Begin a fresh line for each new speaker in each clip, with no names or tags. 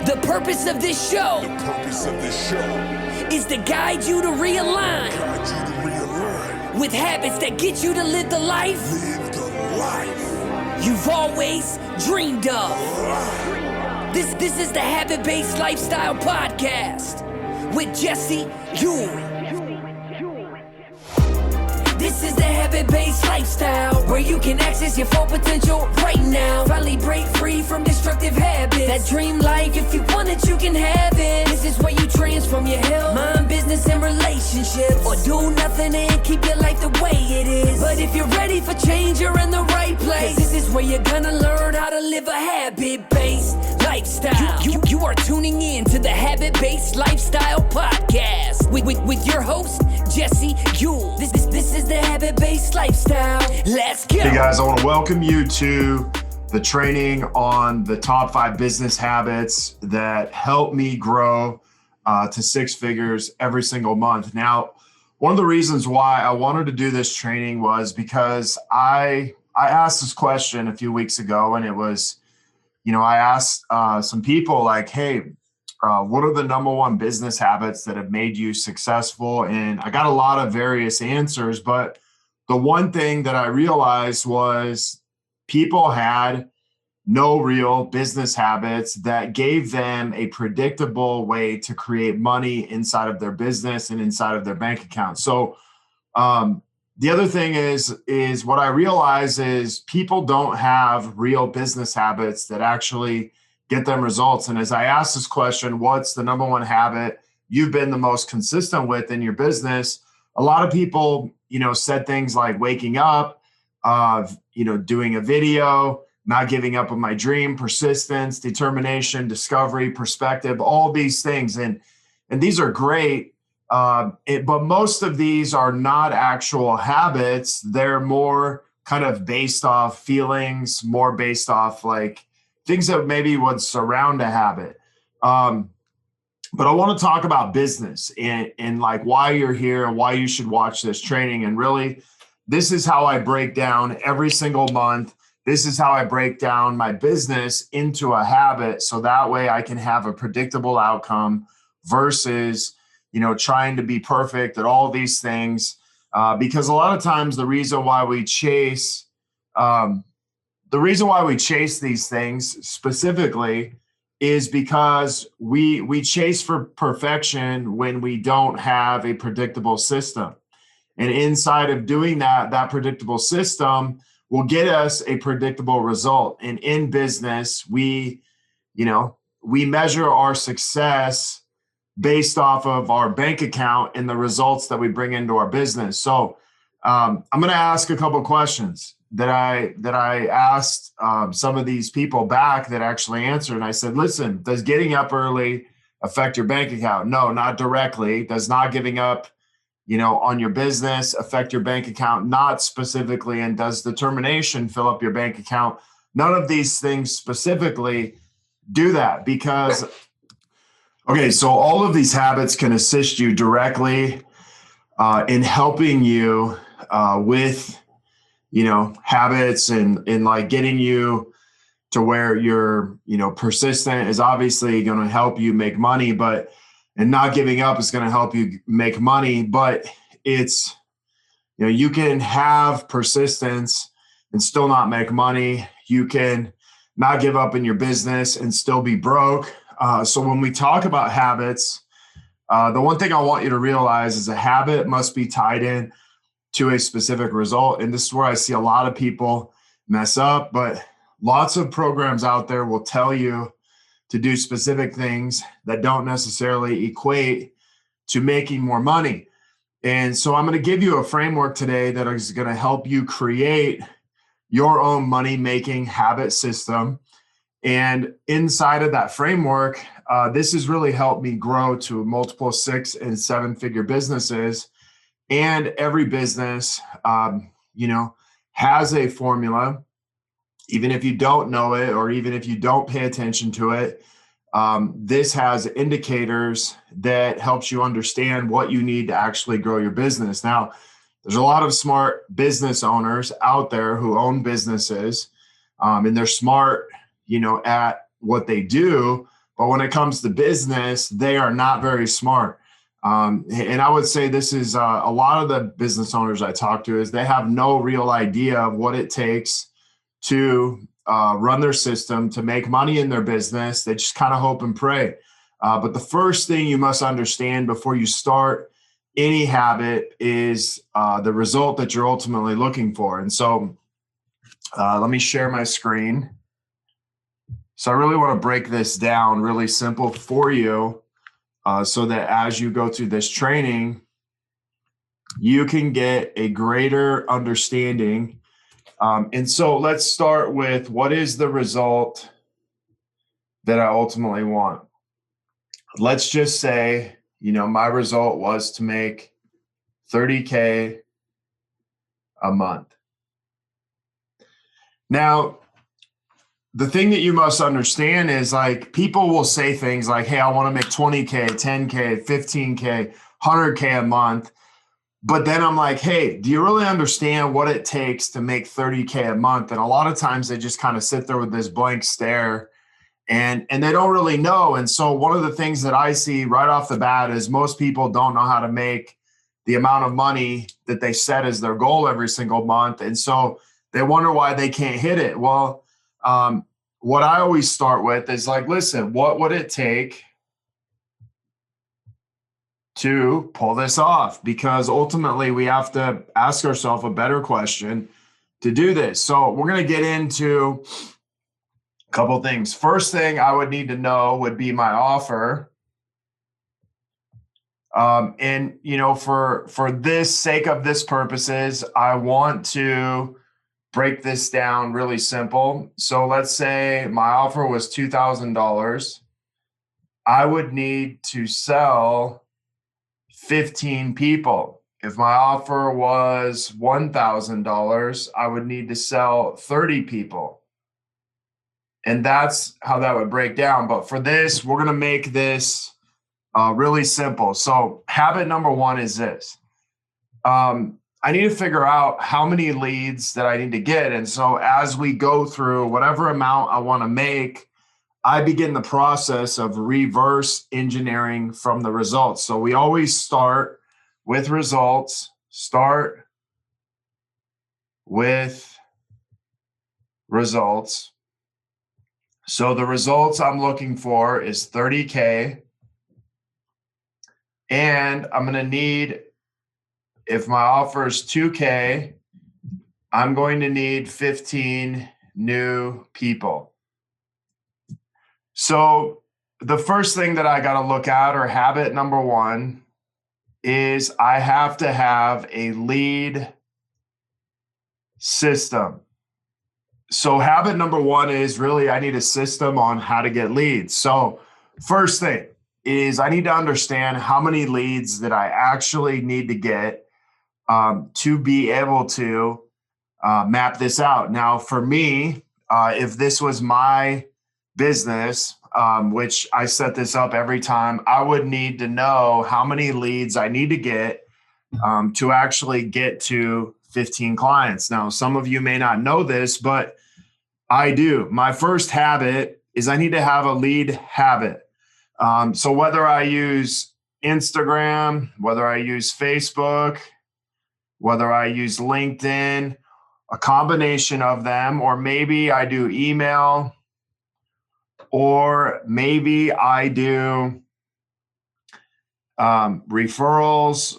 The purpose of this show is to guide you to realign with habits that get you to live the life you've always dreamed of. This is the Habit-Based Lifestyle Podcast with Jesse Ewing. This is the Habit-Based Lifestyle, where you can access your full potential right now. Finally break free from destructive habits. That dream life, if you want it, you can have it. This is where you transform your health, mind, business, and relationships. Or do nothing and keep your life the way it is. But if you're ready for change, you're in the right place. This is where you're gonna learn how to live a habit-based lifestyle. You are tuning in to the Habit-Based Lifestyle Podcast with your host, Jesse Ewing. This is the Habit-Based Lifestyle. Let's go.
Hey guys, I want to welcome you to the training on the top 5 business habits that help me grow to 6 figures every single month. Now, one of the reasons why I wanted to do this training was because I asked this question a few weeks ago, and it was, I asked some people like, hey, what are the number 1 business habits that have made you successful? And I got a lot of various answers, but the one thing that I realized was people had no real business habits that gave them a predictable way to create money inside of their business and inside of their bank account. So the other thing is what I realize is people don't have real business habits that actually get them results. And as I asked this question, what's the number 1 habit you've been the most consistent with in your business? A lot of people, said things like waking up, doing a video, not giving up on my dream, persistence, determination, discovery, perspective, all these things. And these are great. But most of these are not actual habits. They're more kind of based off feelings, more based off like things that maybe would surround a habit. But I want to talk about business and like why you're here and why you should watch this training. And really, this is how I break down every single month. This is how I break down my business into a habit. So that way I can have a predictable outcome versus, trying to be perfect at all these things. Because a lot of times the reason why we chase these things specifically is because we chase for perfection when we don't have a predictable system. And inside of doing that predictable system will get us a predictable result. And in business, we measure our success based off of our bank account and the results that we bring into our business. So I'm going to ask a couple of questions that I asked some of these people back that actually answered. And I said, listen, does getting up early affect your bank account? No, not directly. Does not giving up, on your business affect your bank account? Not specifically. And does determination fill up your bank account? None of these things specifically do that because, okay, so all of these habits can assist you directly in helping you with habits and like getting you to where you're, persistent is obviously going to help you make money, and not giving up is going to help you make money. But it's, you can have persistence and still not make money. You can not give up in your business and still be broke. So when we talk about habits, the one thing I want you to realize is a habit must be tied in to a specific result. And this is where I see a lot of people mess up, but lots of programs out there will tell you to do specific things that don't necessarily equate to making more money. And so I'm going to give you a framework today that is going to help you create your own money-making habit system. And inside of that framework, this has really helped me grow to multiple 6 and 7-figure businesses. And every business, has a formula, even if you don't know it, or even if you don't pay attention to it. This has indicators that helps you understand what you need to actually grow your business. Now, there's a lot of smart business owners out there who own businesses, and they're smart, at what they do, But when it comes to business, they are not very smart. And I would say this is a lot of the business owners I talk to is they have no real idea of what it takes to run their system, to make money in their business. They just kind of hope and pray. But the first thing you must understand before you start any habit is the result that you're ultimately looking for. And so let me share my screen. So I really want to break this down really simple for you so that as you go through this training, you can get a greater understanding. And so let's start with what is the result that I ultimately want. Let's just say, my result was to make $30K a month. Now, the thing that you must understand is like people will say things like, hey, I want to make 20K, 10K, 15K, 100K a month. But then I'm like, hey, do you really understand what it takes to make 30K a month? And a lot of times they just kind of sit there with this blank stare and they don't really know. And so one of the things that I see right off the bat is most people don't know how to make the amount of money that they set as their goal every single month. And so they wonder why they can't hit it. Well, what I always start with is like, listen, what would it take to pull this off? Because ultimately we have to ask ourselves a better question to do this. So we're going to get into a couple things. First thing I would need to know would be my offer. And for this sake of this purposes, I want to break this down really simple. So let's say my offer was $2,000. I would need to sell 15 people. If my offer was $1,000, I would need to sell 30 people. And that's how that would break down. But for this, we're going to make this really simple. So habit number one is this. I need to figure out how many leads that I need to get. And so as we go through whatever amount I want to make, I begin the process of reverse engineering from the results. So we always start with results, start with results. So the results I'm looking for is 30K. And I'm going to need, if my offer is 2K, I'm going to need 15 new people. So the first thing that I got to look at, or habit number one, is I have to have a lead system. So habit number one is really I need a system on how to get leads. So first thing is I need to understand how many leads that I actually need to get to be able to map this out. Now, for me, if this was my business, which I set this up every time, I would need to know how many leads I need to get to actually get to 15 clients. Now, some of you may not know this, but I do. My first habit is I need to have a lead habit. So whether I use Instagram, whether I use Facebook, whether I use LinkedIn, a combination of them, or maybe I do email, or maybe I do referrals,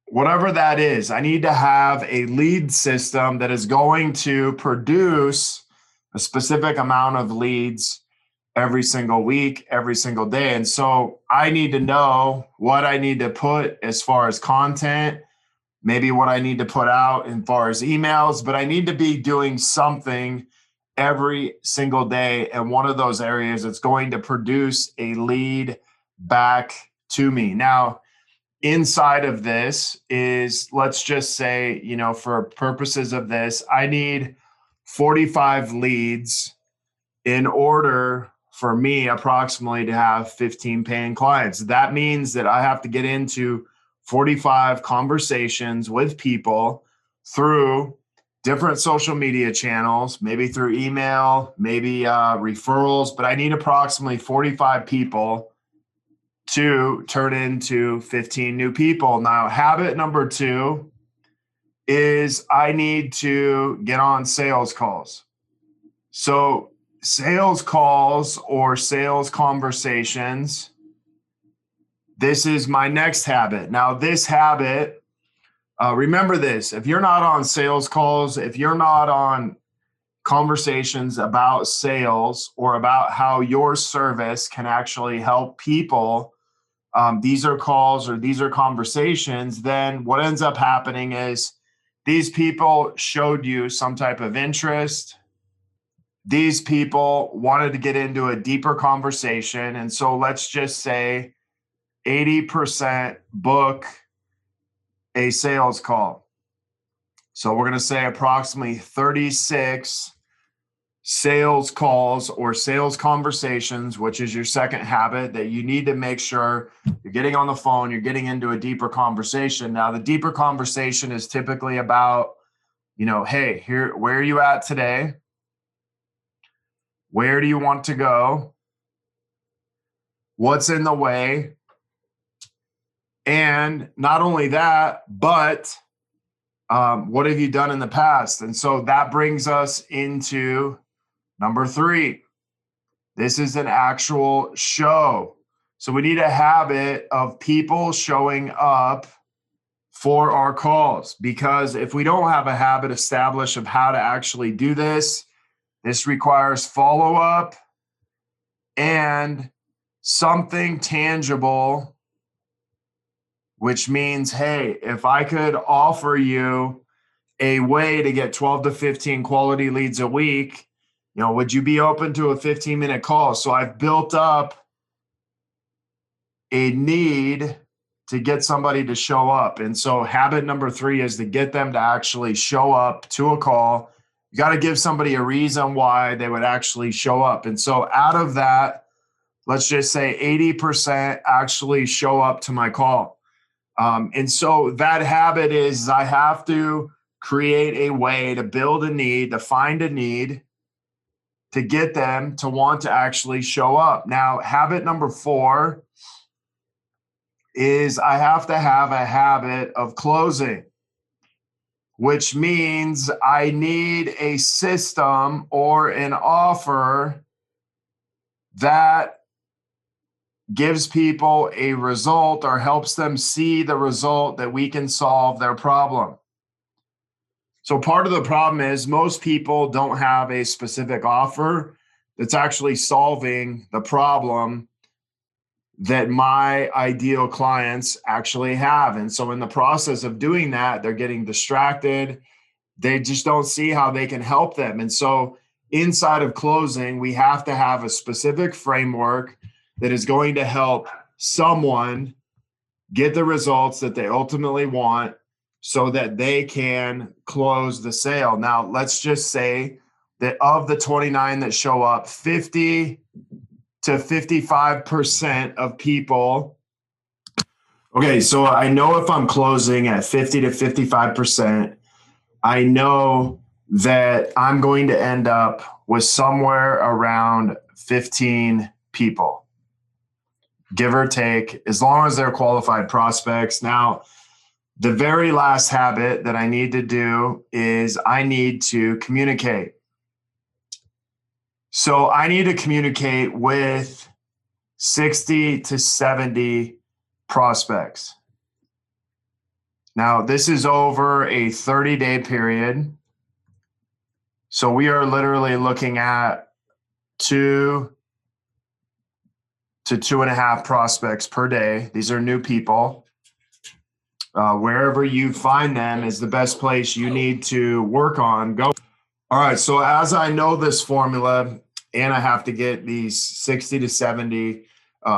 whatever that is, I need to have a lead system that is going to produce a specific amount of leads every single week, every single day. And so I need to know what I need to put as far as content, maybe what I need to put out as far as emails, but I need to be doing something every single day. And one of those areas that's going to produce a lead back to me. Now, inside of this is, let's just say, for purposes of this, I need 45 leads in order for me approximately to have 15 paying clients. That means that I have to get into 45 conversations with people through different social media channels, maybe through email, maybe referrals, but I need approximately 45 people to turn into 15 new people. Now, habit number 2 is I need to get on sales calls. So sales calls or sales conversations, this is my next habit. Now, this habit, remember this, if you're not on sales calls, if you're not on conversations about sales or about how your service can actually help people, these are calls or these are conversations, then what ends up happening is these people showed you some type of interest. These people wanted to get into a deeper conversation. And so let's just say 80% book a sales call. So we're going to say approximately 36 sales calls or sales conversations, which is your second habit that you need to make sure you're getting on the phone, you're getting into a deeper conversation. Now, the deeper conversation is typically about, hey, here, where are you at today? Where do you want to go? What's in the way? And not only that, but what have you done in the past? And so that brings us into number 3. This is an actual show. So we need a habit of people showing up for our calls, because if we don't have a habit established of how to actually do this, this requires follow-up and something tangible, which means, hey, if I could offer you a way to get 12 to 15 quality leads a week, would you be open to a 15-minute call? So I've built up a need to get somebody to show up. And so habit number 3 is to get them to actually show up to a call. You got to give somebody a reason why they would actually show up. And so out of that, let's just say 80% actually show up to my call. And so that habit is I have to create a way to build a need, to find a need, to get them to want to actually show up. Now, habit number 4 is I have to have a habit of closing, which means I need a system or an offer that gives people a result or helps them see the result that we can solve their problem. So part of the problem is most people don't have a specific offer that's actually solving the problem that my ideal clients actually have. And so in the process of doing that, they're getting distracted. They just don't see how they can help them. And so inside of closing, we have to have a specific framework that is going to help someone get the results that they ultimately want so that they can close the sale. Now, let's just say that of the 29 that show up, 50 to 55% of people. Okay, so I know if I'm closing at 50 to 55%, I know that I'm going to end up with somewhere around 15 people, give or take, as long as they're qualified prospects. Now, the very last habit that I need to do is I need to communicate. So I need to communicate with 60 to 70 prospects. Now, this is over a 30-day period. So we are literally looking at 2 to 2.5 prospects per day. These are new people. Wherever you find them is the best place you need to work on. Go. All right, so as I know this formula and I have to get these 60 to 70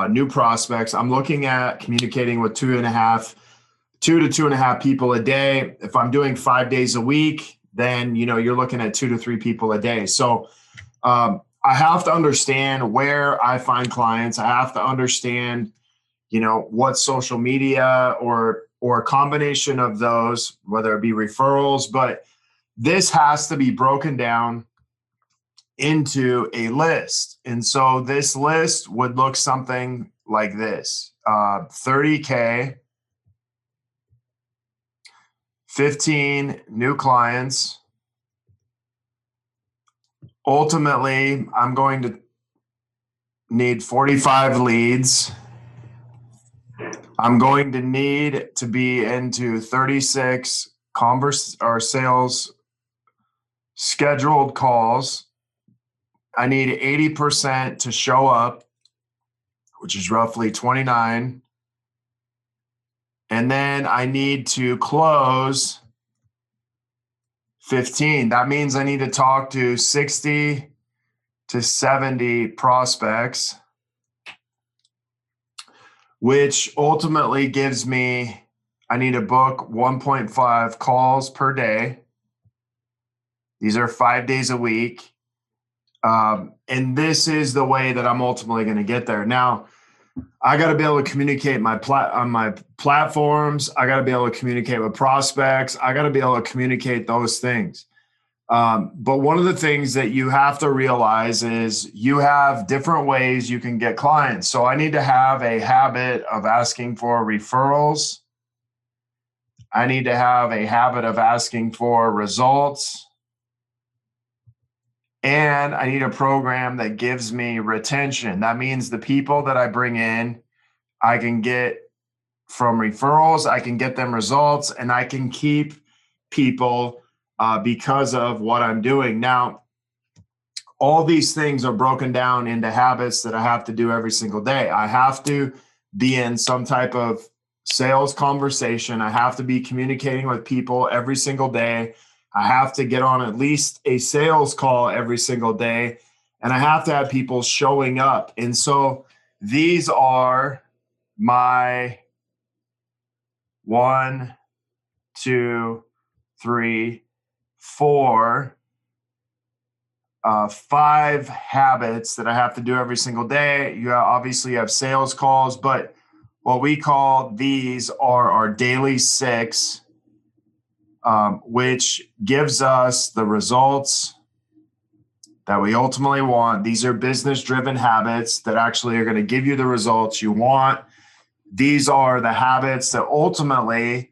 new prospects, I'm looking at communicating with 2 to 2.5 people a day. If I'm doing 5 days a week, then you're looking at 2 to 3 people a day. So I have to understand where I find clients. I have to understand, what social media or a combination of those, whether it be referrals, but this has to be broken down into a list. And so this list would look something like this: 30K, 15 new clients. Ultimately, I'm going to need 45 leads. I'm going to need to be into 36 sales scheduled calls. I need 80% to show up, which is roughly 29. And then I need to close 15. That means I need to talk to 60 to 70 prospects, which ultimately gives me, I need to book 1.5 calls per day. These are 5 days a week. And this is the way that I'm ultimately going to get there. Now, I got to be able to communicate on my platforms. I got to be able to communicate with prospects. I got to be able to communicate those things. But one of the things that you have to realize is you have different ways you can get clients. So I need to have a habit of asking for referrals. I need to have a habit of asking for results. And I need a program that gives me retention. That means the people that I bring in, I can get from referrals, I can get them results, and I can keep people because of what I'm doing. Now, all these things are broken down into habits that I have to do every single day. I have to be in some type of sales conversation. I have to be communicating with people every single day. I have to get on at least a sales call every single day, and I have to have people showing up. And so these are my 1, 2, 3, 4, 5 habits that I have to do every single day. You obviously have sales calls, but what we call these are our daily 6, which gives us the results that we ultimately want. These are business-driven habits that actually are going to give you the results you want. These are the habits that ultimately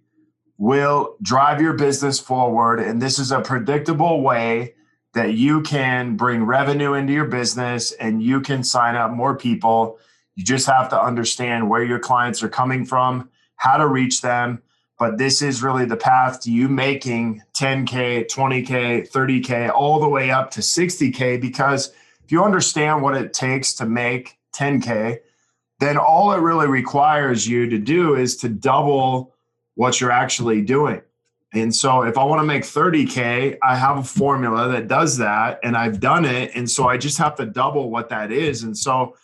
will drive your business forward. And this is a predictable way that you can bring revenue into your business and you can sign up more people. You just have to understand where your clients are coming from, how to reach them. But this is really the path to you making 10K, 20K, 30K, all the way up to 60K. Because if you understand what it takes to make 10K, then all it really requires you to do is to double what you're actually doing. And so if I want to make 30K, I have a formula that does that, and I've done it. And so I just have to double what that is. And so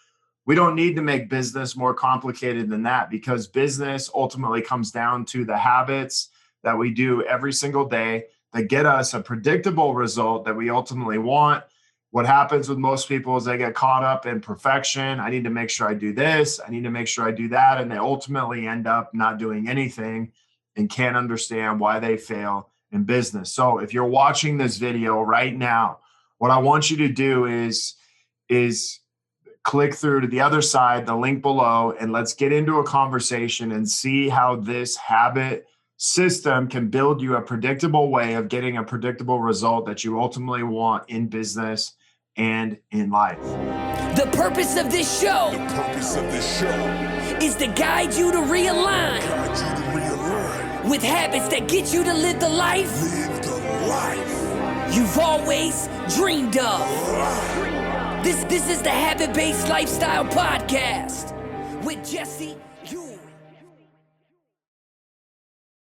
we don't need to make business more complicated than that, because business ultimately comes down to the habits that we do every single day that get us a predictable result that we ultimately want. What happens with most people is they get caught up in perfection. I need to make sure I do this. I need to make sure I do that. And they ultimately end up not doing anything and can't understand why they fail in business. So if you're watching this video right now, what I want you to do is click through to the other side, the link below, and let's get into a conversation and see how this habit system can build you a predictable way of getting a predictable result that you ultimately want in business and in life.
The purpose of this show is to guide you to realign with habits that get you to live the life you've always dreamed of. This is the Habit-Based Lifestyle Podcast with Jesse